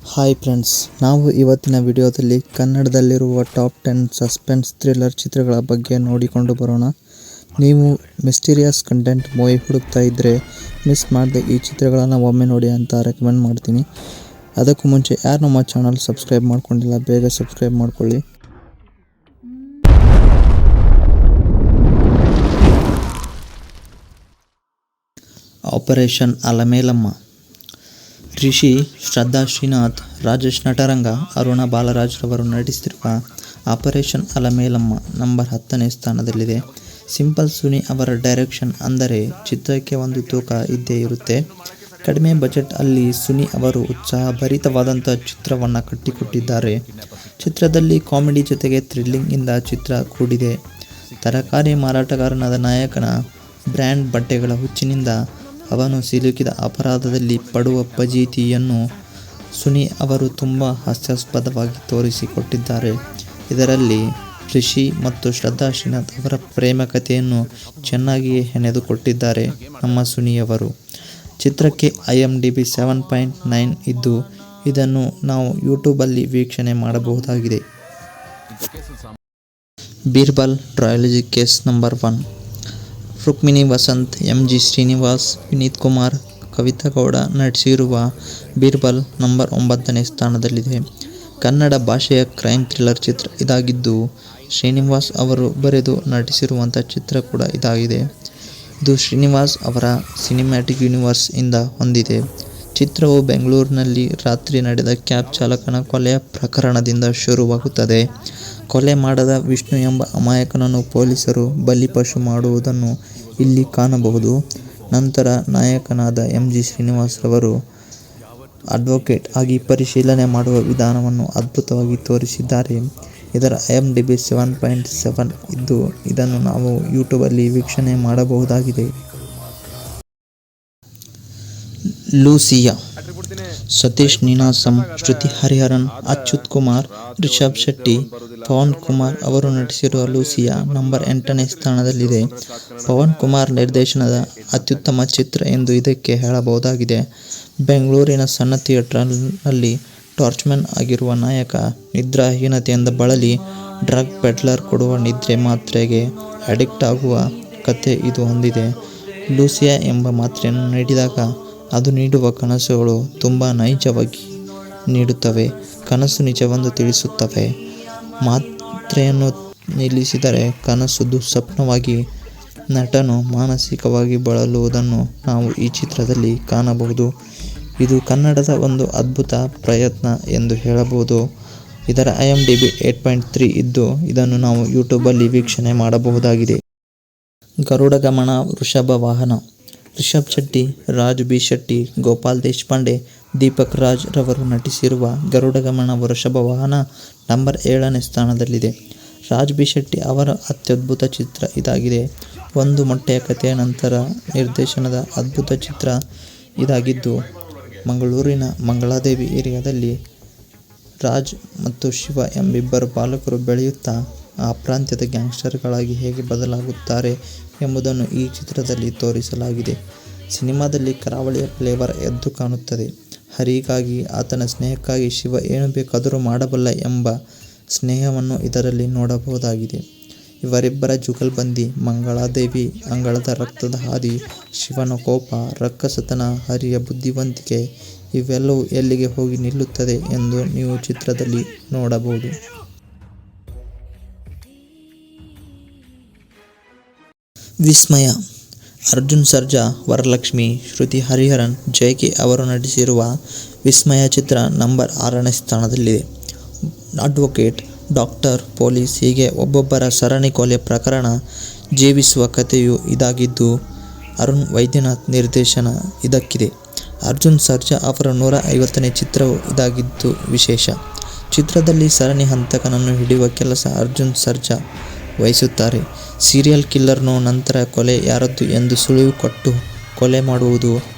Hi friends, ನಾವು ಇವತ್ತಿನ ವಿಡಿಯೋದಲ್ಲಿ ಕನ್ನಡದಲ್ಲಿರುವ ಟಾಪ್ 10 ಸಸ್ಪೆನ್ಸ್ ಥ್ರಿಲ್ಲರ್ ಚಿತ್ರಗಳ ಬಗ್ಗೆ ನೋಡಿಕೊಂಡು ಬರೋಣ. ನೀವು ಮಿಸ್ಟೀರಿಯಸ್ ಕಂಟೆಂಟ್ ಮೂವಿ ಹುಡುಕ್ತಾ ಇದ್ದರೆ ಮಿಸ್ ಮಾಡದೆ ಈ ಚಿತ್ರಗಳನ್ನು ಒಮ್ಮೆ ನೋಡಿ ಅಂತ ರೆಕಮೆಂಡ್ ಮಾಡ್ತೀನಿ. ಅದಕ್ಕೂ ಮುಂಚೆ ಯಾರು ನಮ್ಮ ಚಾನಲ್ ಸಬ್ಸ್ಕ್ರೈಬ್ ಮಾಡ್ಕೊಂಡಿಲ್ಲ ಬೇಗ ಸಬ್ಸ್ಕ್ರೈಬ್ ಮಾಡ್ಕೊಳ್ಳಿ. ಆಪರೇಷನ್ ಅಲಮೇಲಮ್ಮ. ರಿಷಿ, ಶ್ರದ್ಧಾ ಶ್ರೀನಾಥ್, ರಾಜೇಶ್ ನಟರಂಗ, ಅರುಣ ಬಾಲರಾಜ್ ರವರು ನಟಿಸಿರುವ ಆಪರೇಷನ್ ಅಲಮೇಲಮ್ಮ ನಂಬರ್ 10ನೇ ಸ್ಥಾನದಲ್ಲಿದೆ. ಸಿಂಪಲ್ ಸುನಿ ಅವರ ಡೈರೆಕ್ಷನ್ ಅಂದರೆ ಚಿತ್ರಕ್ಕೆ ಒಂದು ತೂಕ ಇದ್ದೇ ಇರುತ್ತೆ. ಕಡಿಮೆ ಬಜೆಟ್ ಅಲ್ಲಿ ಸುನಿ ಅವರು ಉತ್ಸಾಹಭರಿತವಾದಂಥ ಚಿತ್ರವನ್ನು ಕಟ್ಟಿಕೊಟ್ಟಿದ್ದಾರೆ. ಚಿತ್ರದಲ್ಲಿ ಕಾಮಿಡಿ ಜೊತೆಗೆ ಥ್ರಿಲ್ಲಿಂಗ್ ಇಂದ ಚಿತ್ರ ಕೂಡಿದೆ. ತರಕಾರಿ ಮಾರಾಟಗಾರನಾದ ನಾಯಕನ ಬ್ರ್ಯಾಂಡ್ ಬಟ್ಟೆಗಳ ಹುಚ್ಚಿನಿಂದ ಅವನು ಸಿಲುಕಿದ ಅಪರಾಧದಲ್ಲಿ ಪಡುವ ಫಜೀತಿಯನ್ನು ಸುನಿ ಅವರು ತುಂಬ ಹಾಸ್ಯಾಸ್ಪದವಾಗಿ ತೋರಿಸಿಕೊಟ್ಟಿದ್ದಾರೆ. ಇದರಲ್ಲಿ ರಿಷಿ ಮತ್ತು ಶ್ರದ್ಧಾ ಶ್ರೀನಾಥ್ ಅವರ ಪ್ರೇಮ ಕಥೆಯನ್ನು ಚೆನ್ನಾಗಿಯೇ ಹೆಣೆದುಕೊಟ್ಟಿದ್ದಾರೆ ನಮ್ಮ ಸುನಿಯವರು. ಚಿತ್ರಕ್ಕೆ IMDb 7.9 ಇದ್ದು ಇದನ್ನು ನಾವು ಯೂಟ್ಯೂಬಲ್ಲಿ ವೀಕ್ಷಣೆ ಮಾಡಬಹುದಾಗಿದೆ. Birbal trilogy case number 1. Rukmini Vasanth, MG Srinivas, Vineeth Kumar, Kavitha Gowda ನಟಿಸಿರುವ ಬೀರ್ಬಲ್ ನಂಬರ್ 9ನೇ ಸ್ಥಾನದಲ್ಲಿದೆ. ಕನ್ನಡ ಭಾಷೆಯ ಕ್ರೈಮ್ ಥ್ರಿಲ್ಲರ್ ಚಿತ್ರ ಇದಾಗಿದ್ದು ಶ್ರೀನಿವಾಸ್ ಅವರು ಬರೆದು ನಟಿಸಿರುವಂಥ ಚಿತ್ರ ಕೂಡ ಇದಾಗಿದೆ. ಇದು ಶ್ರೀನಿವಾಸ್ ಅವರ ಸಿನಿಮ್ಯಾಟಿಕ್ ಯೂನಿವರ್ಸ್ ಇಂದ ಹೊಂದಿದೆ. ಚಿತ್ರವು ಬೆಂಗಳೂರಿನಲ್ಲಿ ರಾತ್ರಿ ನಡೆದ ಕ್ಯಾಬ್ ಚಾಲಕನ ಕೊಲೆಯ ಪ್ರಕರಣದಿಂದ ಶುರುವಾಗುತ್ತದೆ. ಕೊಲೆ ಮಾಡದ ವಿಷ್ಣು ಎಂಬ ಅಮಾಯಕನನ್ನು ಪೊಲೀಸರು ಬಲಿಪಶು ಮಾಡುವುದನ್ನು ಇಲ್ಲಿ ಕಾಣಬಹುದು. ನಂತರ ನಾಯಕನಾದ MG ಶ್ರೀನಿವಾಸ್ ರವರು ಅಡ್ವೊಕೇಟ್ ಆಗಿ ಪರಿಶೀಲನೆ ಮಾಡುವ ವಿಧಾನವನ್ನು ಅದ್ಭುತವಾಗಿ ತೋರಿಸಿದ್ದಾರೆ. ಇದರ IMDb 7.7 ಇದ್ದು ಇದನ್ನು ನಾವು ಯೂಟ್ಯೂಬಲ್ಲಿ ವೀಕ್ಷಣೆ ಮಾಡಬಹುದಾಗಿದೆ. ಲೂಸಿಯಾ. ಸತೀಶ್ ನೀನಾಸಂ, ಶ್ರುತಿ ಹರಿಹರನ್, ಅಚ್ಯುತ್ ಕುಮಾರ್, ರಿಷಬ್ ಶೆಟ್ಟಿ, ಪವನ್ ಕುಮಾರ್ ಅವರು ನಟಿಸಿರುವ ಲೂಸಿಯಾ ನಂಬರ್ 8ನೇ ಸ್ಥಾನದಲ್ಲಿದೆ. ಪವನ್ ಕುಮಾರ್ ನಿರ್ದೇಶನದ ಅತ್ಯುತ್ತಮ ಚಿತ್ರ ಎಂದು ಇದಕ್ಕೆ ಹೇಳಬಹುದಾಗಿದೆ. ಬೆಂಗಳೂರಿನ ಸಣ್ಣ ಥಿಯೇಟರ್ನಲ್ಲಿ ಟಾರ್ಚ್ಮ್ಯಾನ್ ಆಗಿರುವ ನಾಯಕ ನಿದ್ರಾಹೀನತೆಯಿಂದ ಬಳಲಿ ಡ್ರಗ್ ಪೆಡ್ಲರ್ ಕೊಡುವ ನಿದ್ರೆ ಮಾತ್ರೆಗೆ ಅಡಿಕ್ಟ್ ಆಗುವ ಕಥೆ ಇದು ಹೊಂದಿದೆ. ಲೂಸಿಯಾ ಎಂಬ ಮಾತ್ರೆಯನ್ನು ನೀಡಿದಾಗ ಅದು ನೀಡುವ ಕನಸುಗಳು ತುಂಬ ನೈಜವಾಗಿ ನೀಡುತ್ತವೆ. ಕನಸು ನಿಜವೆಂದು ತಿಳಿಸುತ್ತವೆ. ಮಾತ್ರೆಯನ್ನು ನಿಲ್ಲಿಸಿದರೆ ಕನಸು ದುಸ್ವಪ್ನವಾಗಿ ನಟನು ಮಾನಸಿಕವಾಗಿ ಬಳಲುವುದನ್ನು ನಾವು ಈ ಚಿತ್ರದಲ್ಲಿ ಕಾಣಬಹುದು. ಇದು ಕನ್ನಡದ ಒಂದು ಅದ್ಭುತ ಪ್ರಯತ್ನ ಎಂದು ಹೇಳಬಹುದು. ಇದರ IMDb 8.3 ಇದ್ದು ಇದನ್ನು ನಾವು ಯೂಟ್ಯೂಬಲ್ಲಿ ವೀಕ್ಷಣೆ ಮಾಡಬಹುದಾಗಿದೆ. ಗರುಡ ಗಮನ ವೃಷಭ ವಾಹನ. ರಿಷಬ್ ಶೆಟ್ಟಿ, ರಾಜ್ ಬಿ ಶೆಟ್ಟಿ, ಗೋಪಾಲ್ ದೇಶಪಾಂಡೆ, ದೀಪಕ್ ರಾಜ್ ರವರು ನಟಿಸಿರುವ ಗರುಡ ಗಮನ ವೃಷಭ ವಾಹನ ನಂಬರ್ 7ನೇ ಸ್ಥಾನದಲ್ಲಿದೆ. ರಾಜ್ ಬಿ ಶೆಟ್ಟಿ ಅವರ ಅತ್ಯದ್ಭುತ ಚಿತ್ರ ಇದಾಗಿದೆ. ಒಂದು ಮೊಟ್ಟೆಯ ಕಥೆಯ ನಂತರ ನಿರ್ದೇಶನದ ಅದ್ಭುತ ಚಿತ್ರ ಇದಾಗಿದ್ದು ಮಂಗಳೂರಿನ ಮಂಗಳಾದೇವಿ ಏರಿಯಾದಲ್ಲಿ ರಾಜ್ ಮತ್ತು ಶಿವ ಎಂಬಿಬ್ಬರು ಬಾಲಕರು ಬೆಳೆಯುತ್ತಾ ಆ ಪ್ರಾಂತ್ಯದ ಗ್ಯಾಂಗ್ಸ್ಟರ್ಗಳಾಗಿ ಹೇಗೆ ಬದಲಾಗುತ್ತಾರೆ ಎಂಬುದನ್ನು ಈ ಚಿತ್ರದಲ್ಲಿ ತೋರಿಸಲಾಗಿದೆ. ಸಿನಿಮಾದಲ್ಲಿ ಕರಾವಳಿಯ ಫ್ಲೇವರ್ ಎದ್ದು ಕಾಣುತ್ತದೆ. ಹರಿಗಾಗಿ ಆತನ ಸ್ನೇಹಕ್ಕಾಗಿ ಶಿವ ಏನು ಬೇಕಾದರೂ ಮಾಡಬಲ್ಲ ಎಂಬ ಸ್ನೇಹವನ್ನು ಇದರಲ್ಲಿ ನೋಡಬಹುದಾಗಿದೆ. ಇವರಿಬ್ಬರ ಜುಗಲ್ಬಂದಿ, ಮಂಗಳಾದೇವಿ ಅಂಗಳದ ರಕ್ತದ ಹಾದಿ, ಶಿವನ ಕೋಪ, ರಕ್ಕಸತನ, ಹರಿಯ ಬುದ್ಧಿವಂತಿಕೆ ಇವೆಲ್ಲವೂ ಎಲ್ಲಿಗೆ ಹೋಗಿ ನಿಲ್ಲುತ್ತದೆ ಎಂದು ನೀವು ಚಿತ್ರದಲ್ಲಿ ನೋಡಬಹುದು. ವಿಸ್ಮಯ. ಅರ್ಜುನ್ ಸರ್ಜಾ, ವರಲಕ್ಷ್ಮಿ, ಶ್ರುತಿ ಹರಿಹರನ್, JK ಅವರು ನಟಿಸಿರುವ ವಿಸ್ಮಯ ಚಿತ್ರ ನಂಬರ್ 6ನೇ ಸ್ಥಾನದಲ್ಲಿದೆ. ಅಡ್ವೊಕೇಟ್, ಡಾಕ್ಟರ್, ಪೊಲೀಸ್ ಹೀಗೆ ಒಬ್ಬೊಬ್ಬರ ಸರಣಿ ಕೊಲೆ ಪ್ರಕರಣ ಜೀವಿಸುವ ಕಥೆಯು ಇದಾಗಿದ್ದು ಅರುಣ್ ವೈದ್ಯನಾಥ್ ನಿರ್ದೇಶನ ಇದಕ್ಕಿದೆ. ಅರ್ಜುನ್ ಸರ್ಜಾ ಅವರ 150ನೇ ಚಿತ್ರವು ಇದಾಗಿದ್ದು ವಿಶೇಷ. ಚಿತ್ರದಲ್ಲಿ ಸರಣಿ ಹಂತಕನನ್ನು ಹಿಡಿಯುವ ಕೆಲಸ ಅರ್ಜುನ್ ಸರ್ಜಾ ವಹಿಸುತ್ತಾರೆ. ಸೀರಿಯಲ್ ಕಿಲ್ಲರ್ನು ನಂತರ ಕೊಲೆ ಯಾರದ್ದು ಎಂದು ಸುಳಿವು ಕೊಟ್ಟು ಕೊಲೆ ಮಾಡುವುದು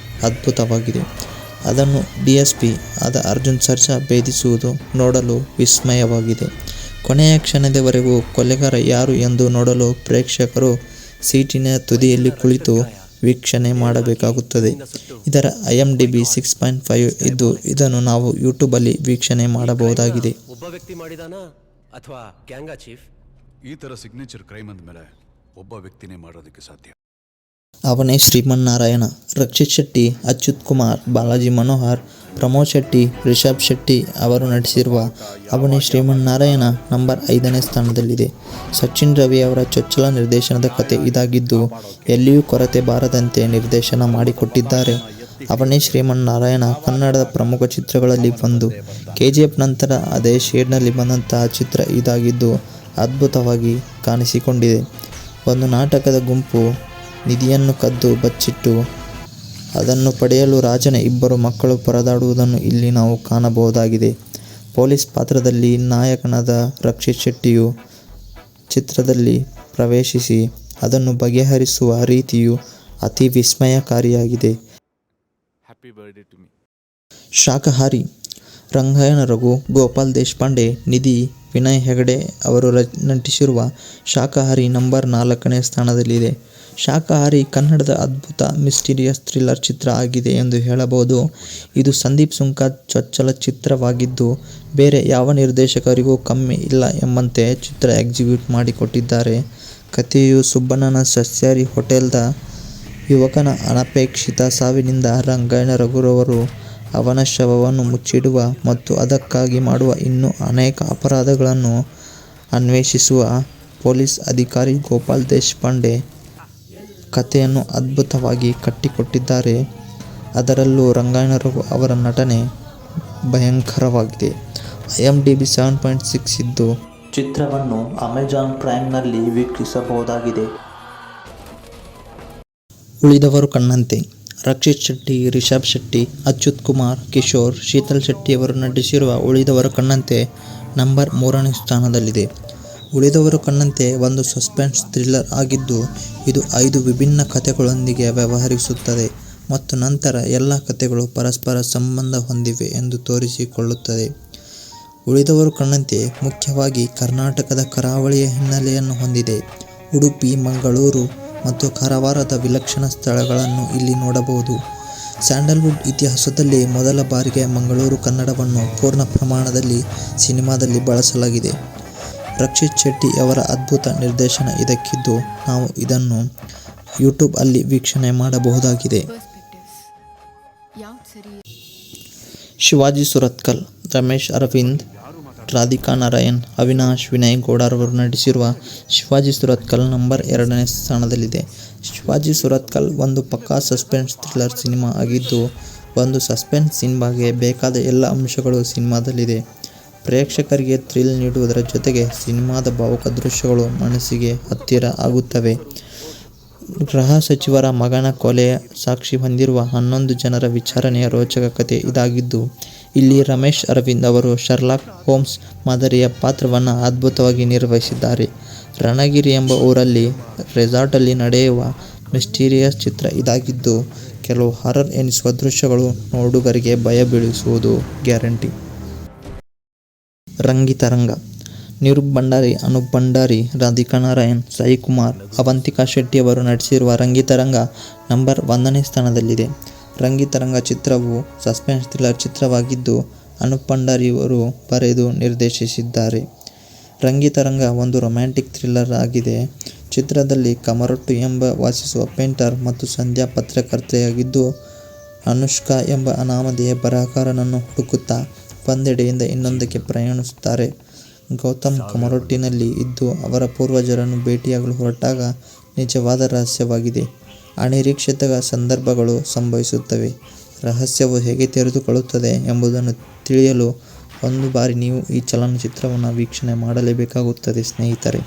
ಅದ್ಭುತವಾಗಿದೆ. ಅದನ್ನು DSP ಆದ ಅರ್ಜುನ್ ಸರ್ಜಾ ಭೇದಿಸುವುದು ನೋಡಲು ವಿಸ್ಮಯವಾಗಿದೆ. ಕೊನೆಯ ಕ್ಷಣದವರೆಗೂ ಕೊಲೆಗಾರ ಯಾರು ಎಂದು ನೋಡಲು ಪ್ರೇಕ್ಷಕರು ಸೀಟಿನ ತುದಿಯಲ್ಲಿ ಕುಳಿತು ವೀಕ್ಷಣೆ ಮಾಡಬೇಕಾಗುತ್ತದೆ. ಇದರ IMDb 6.5 ಇದ್ದು ಇದನ್ನು ನಾವು ಯೂಟ್ಯೂಬಲ್ಲಿ ವೀಕ್ಷಣೆ ಮಾಡಬಹುದಾಗಿದೆ. ಒಬ್ಬ ವ್ಯಕ್ತಿ ಮಾಡಿದಾನಾ ಅಥವಾ ಗ್ಯಾಂಗಾ ಚೀಫ್? ಈ ತರ ಸಿಗ್ನೇಚರ್ ಕ್ರೈಮ್ ಅಂದಮೇಲೆ ಒಬ್ಬ ವ್ಯಕ್ತಿನೇ ಮಾಡೋದಕ್ಕೆ ಸಾಧ್ಯ. ಅವನೇ ಶ್ರೀಮನ್ನಾರಾಯಣ. ರಕ್ಷಿತ್ ಶೆಟ್ಟಿ, ಅಚ್ಯುತ್ ಕುಮಾರ್, ಬಾಲಾಜಿ ಮನೋಹರ್, ಪ್ರಮೋದ್ ಶೆಟ್ಟಿ, ರಿಷಬ್ ಶೆಟ್ಟಿ ಅವರು ನಟಿಸಿರುವ ಅವನೇ ಶ್ರೀಮನ್ನಾರಾಯಣ ನಂಬರ್ 5ನೇ ಸ್ಥಾನದಲ್ಲಿದೆ. ಸಚಿನ್ ರವಿ ಅವರ ಚೊಚ್ಚಲ ನಿರ್ದೇಶನದ ಕತೆ ಇದಾಗಿದ್ದು ಎಲ್ಲಿಯೂ ಕೊರತೆ ಬಾರದಂತೆ ನಿರ್ದೇಶನ ಮಾಡಿಕೊಟ್ಟಿದ್ದಾರೆ. ಅವನೇ ಶ್ರೀಮನ್ನಾರಾಯಣ ಕನ್ನಡದ ಪ್ರಮುಖ ಚಿತ್ರಗಳಲ್ಲಿ ಒಂದು. KGF ನಂತರ ಅದೇ ಶೇಡ್ನಲ್ಲಿ ಬಂದಂತಹ ಚಿತ್ರ ಇದಾಗಿದ್ದು ಅದ್ಭುತವಾಗಿ ಕಾಣಿಸಿಕೊಂಡಿದೆ. ಒಂದು ನಾಟಕದ ಗುಂಪು ನಿಧಿಯನ್ನು ಕದ್ದು ಬಚ್ಚಿಟ್ಟು ಅದನ್ನು ಪಡೆಯಲು ರಾಜನ ಇಬ್ಬರು ಮಕ್ಕಳು ಪರದಾಡುವುದನ್ನು ಇಲ್ಲಿ ನಾವು ಕಾಣಬಹುದಾಗಿದೆ. ಪೊಲೀಸ್ ಪಾತ್ರದಲ್ಲಿ ನಾಯಕನಾದ ರಕ್ಷಿತ್ ಶೆಟ್ಟಿಯು ಚಿತ್ರದಲ್ಲಿ ಪ್ರವೇಶಿಸಿ ಅದನ್ನು ಬಗೆಹರಿಸುವ ರೀತಿಯು ಅತಿ ವಿಸ್ಮಯಕಾರಿಯಾಗಿದೆ. ಶಾಕಾಹಾರಿ ರಂಗಾಯಣ ರಘು, ಗೋಪಾಲ್ ದೇಶಪಾಂಡೆ, ನಿಧಿ, ವಿನಯ್ ಹೆಗಡೆ ಅವರು ನಟಿಸಿರುವ ಶಾಕಾಹಾರಿ ನಂಬರ್ 4ನೇ ಸ್ಥಾನದಲ್ಲಿದೆ. ಶಾಕಾಹಾರಿ ಕನ್ನಡದ ಅದ್ಭುತ ಮಿಸ್ಟೀರಿಯಸ್ ಥ್ರಿಲ್ಲರ್ ಚಿತ್ರ ಆಗಿದೆ ಎಂದು ಹೇಳಬಹುದು. ಇದು ಸಂದೀಪ್ ಸುಂಕದ ಚೊಚ್ಚಲ ಚಿತ್ರವಾಗಿದ್ದು ಬೇರೆ ಯಾವ ನಿರ್ದೇಶಕರಿಗೂ ಕಮ್ಮಿ ಇಲ್ಲ ಎಂಬಂತೆ ಚಿತ್ರ ಎಕ್ಸಿಕ್ಯೂಟ್ ಮಾಡಿಕೊಟ್ಟಿದ್ದಾರೆ. ಕಥೆಯು ಸುಬ್ಬಣ್ಣನ ಸಸ್ಯಾಹಾರಿ ಹೋಟೆಲ್ದ ಯುವಕನ ಅನಪೇಕ್ಷಿತ ಸಾವಿನಿಂದ ರಂಗಾಯಣ ರಘುರವರು ಅವನ ಶವವನ್ನು ಮುಚ್ಚಿಡುವ ಮತ್ತು ಅದಕ್ಕಾಗಿ ಮಾಡುವ ಇನ್ನೂ ಅನೇಕ ಅಪರಾಧಗಳನ್ನು ಅನ್ವೇಷಿಸುವ ಪೊಲೀಸ್ ಅಧಿಕಾರಿ ಗೋಪಾಲ್ ದೇಶಪಾಂಡೆ ಕಥೆಯನ್ನು ಅದ್ಭುತವಾಗಿ ಕಟ್ಟಿಕೊಟ್ಟಿದ್ದಾರೆ. ಅದರಲ್ಲೂ ರಂಗಾಯಣ ರಘು ಅವರ ನಟನೆ ಭಯಂಕರವಾಗಿದೆ. IMDb 7.6 ಇದ್ದು ಚಿತ್ರವನ್ನು ಅಮೆಜಾನ್ ಪ್ರೈಮ್ನಲ್ಲಿ ವೀಕ್ಷಿಸಬಹುದಾಗಿದೆ. ಉಳಿದವರು ಕಣ್ಣಂತೆ ರಕ್ಷಿತ್ ಶೆಟ್ಟಿ, ರಿಷಬ್ ಶೆಟ್ಟಿ, ಅಚ್ಯುತ್ ಕುಮಾರ್, ಕಿಶೋರ್, ಶೀತಲ್ ಶೆಟ್ಟಿಯವರು ನಟಿಸಿರುವ ಉಳಿದವರು ಕಣ್ಣಂತೆ ನಂಬರ್ 3ನೇ ಸ್ಥಾನದಲ್ಲಿದೆ. ಉಳಿದವರು ಕಣ್ಣಂತೆ ಒಂದು ಸಸ್ಪೆನ್ಸ್ ಥ್ರಿಲ್ಲರ್ ಆಗಿದ್ದು ಇದು 5 ವಿಭಿನ್ನ ಕಥೆಗಳೊಂದಿಗೆ ವ್ಯವಹರಿಸುತ್ತದೆ ಮತ್ತು ನಂತರ ಎಲ್ಲ ಕಥೆಗಳು ಪರಸ್ಪರ ಸಂಬಂಧ ಹೊಂದಿವೆ ಎಂದು ತೋರಿಸಿಕೊಳ್ಳುತ್ತದೆ. ಉಳಿದವರು ಕಣ್ಣಂತೆ ಮುಖ್ಯವಾಗಿ ಕರ್ನಾಟಕದ ಕರಾವಳಿಯ ಹಿನ್ನೆಲೆಯನ್ನು ಹೊಂದಿದೆ. ಉಡುಪಿ, ಮಂಗಳೂರು ಮತ್ತು ಕಾರವಾರದ ವಿಲಕ್ಷಣ ಸ್ಥಳಗಳನ್ನು ಇಲ್ಲಿ ನೋಡಬಹುದು. ಸ್ಯಾಂಡಲ್ವುಡ್ ಇತಿಹಾಸದಲ್ಲಿ ಮೊದಲ ಬಾರಿಗೆ ಮಂಗಳೂರು ಕನ್ನಡವನ್ನು ಪೂರ್ಣ ಪ್ರಮಾಣದಲ್ಲಿ ಸಿನಿಮಾದಲ್ಲಿ ಬಳಸಲಾಗಿದೆ. ರಕ್ಷಿತ್ ಶೆಟ್ಟಿ ಅವರ ಅದ್ಭುತ ನಿರ್ದೇಶನ ಇದಕ್ಕಿದ್ದು ನಾವು ಇದನ್ನು ಯೂಟ್ಯೂಬ್ ಅಲ್ಲಿ ವೀಕ್ಷಣೆ ಮಾಡಬಹುದಾಗಿದೆ. ಶಿವಾಜಿ ಸುರತ್ಕಲ್, ರಮೇಶ್ ಅರವಿಂದ್, ರಾಧಿಕಾ ನಾರಾಯಣ್, ಅವಿನಾಶ್, ವಿನಯ್ ಗೌಡರವರು ನಟಿಸಿರುವ ಶಿವಾಜಿ ಸುರತ್ಕಲ್ ನಂಬರ್ 2ನೇ ಸ್ಥಾನದಲ್ಲಿದೆ. ಶಿವಾಜಿ ಸುರತ್ಕಲ್ ಒಂದು ಪಕ್ಕಾ ಸಸ್ಪೆನ್ಸ್ ಥ್ರಿಲ್ಲರ್ ಸಿನಿಮಾ ಆಗಿದ್ದು ಒಂದು ಸಸ್ಪೆನ್ಸ್ ಸಿನಿಮಾಗೆ ಬೇಕಾದ ಎಲ್ಲ ಅಂಶಗಳು ಸಿನಿಮಾದಲ್ಲಿದೆ. ಪ್ರೇಕ್ಷಕರಿಗೆ ಥ್ರಿಲ್ ನೀಡುವುದರ ಜೊತೆಗೆ ಸಿನಿಮಾದ ಭಾವುಕ ದೃಶ್ಯಗಳು ಮನಸ್ಸಿಗೆ ಹತ್ತಿರ ಆಗುತ್ತವೆ. ಗೃಹ ಸಚಿವರ ಮಗನ ಕೊಲೆಯ ಸಾಕ್ಷಿ ಹೊಂದಿರುವ 11 ಜನರ ವಿಚಾರಣೆಯ ರೋಚಕ ಕಥೆ ಇದಾಗಿದ್ದು ಇಲ್ಲಿ ರಮೇಶ್ ಅರವಿಂದ್ ಅವರು ಶರ್ಲಾಕ್ ಹೋಮ್ಸ್ ಮಾದರಿಯ ಪಾತ್ರವನ್ನು ಅದ್ಭುತವಾಗಿ ನಿರ್ವಹಿಸಿದ್ದಾರೆ. ರಣಗಿರಿ ಎಂಬ ಊರಲ್ಲಿ ರೆಸಾರ್ಟಲ್ಲಿ ನಡೆಯುವ ಮಿಸ್ಟೀರಿಯಸ್ ಚಿತ್ರ ಇದಾಗಿದ್ದು ಕೆಲವು ಹಾರರ್ ಎನಿಸುವ ದೃಶ್ಯಗಳು ನೋಡುಗರಿಗೆ ಭಯ ಬೀಳಿಸುವುದು ಗ್ಯಾರಂಟಿ. ರಂಗಿತರಂಗ ನಿರೂಪ್ ಭಂಡಾರಿ, ಅನೂಪ್ ಭಂಡಾರಿ, ರಾಧಿಕಾ ನಾರಾಯಣ್, ಸಾಯಿ ಕುಮಾರ್, ಅವಂತಿಕಾ ಶೆಟ್ಟಿ ಅವರು ನಟಿಸಿರುವ ರಂಗಿತರಂಗ ನಂಬರ್ 1ನೇ ಸ್ಥಾನದಲ್ಲಿದೆ. ರಂಗಿತರಂಗ ಚಿತ್ರವು ಸಸ್ಪೆನ್ಸ್ ಥ್ರಿಲ್ಲರ್ ಚಿತ್ರವಾಗಿದ್ದು ಅನೂಪ್ ಭಂಡಾರಿ ಅವರು ಬರೆದು ನಿರ್ದೇಶಿಸಿದ್ದಾರೆ. ರಂಗಿತರಂಗ ಒಂದು ರೊಮ್ಯಾಂಟಿಕ್ ಥ್ರಿಲ್ಲರ್ ಆಗಿದೆ. ಚಿತ್ರದಲ್ಲಿ ಕಮರೊಟ್ಟು ಎಂಬ ವಾಸಿಸುವ ಪೇಂಟರ್ ಮತ್ತು ಸಂಧ್ಯಾ ಪತ್ರಕರ್ತೆಯಾಗಿದ್ದು ಅನುಷ್ಕಾ ಎಂಬ ಅನಾಮಧೇಯ ಬರಹಗಾರನನ್ನು ಹುಡುಕುತ್ತಾ ಒಂದೆಡೆಯಿಂದ ಇನ್ನೊಂದಕ್ಕೆ ಪ್ರಯಾಣಿಸುತ್ತಾರೆ. ಗೌತಮ್ ಕಮರೊಟ್ಟಿನಲ್ಲಿ ಇದ್ದು ಅವರ ಪೂರ್ವಜರನ್ನು ಭೇಟಿಯಾಗಲು ಹೊರಟಾಗ ನಿಜವಾದ ರಹಸ್ಯವಾಗಿದೆ. ಅನಿರೀಕ್ಷಿತ ಸಂದರ್ಭಗಳು ಸಂಭವಿಸುತ್ತವೆ. ರಹಸ್ಯವು ಹೇಗೆ ತೆರೆದುಕೊಳ್ಳುತ್ತದೆ ಎಂಬುದನ್ನು ತಿಳಿಯಲು ಒಂದು ಬಾರಿ ನೀವು ಈ ಚಲನಚಿತ್ರವನ್ನು ವೀಕ್ಷಣೆ ಮಾಡಲೇಬೇಕಾಗುತ್ತದೆ ಸ್ನೇಹಿತರೆ.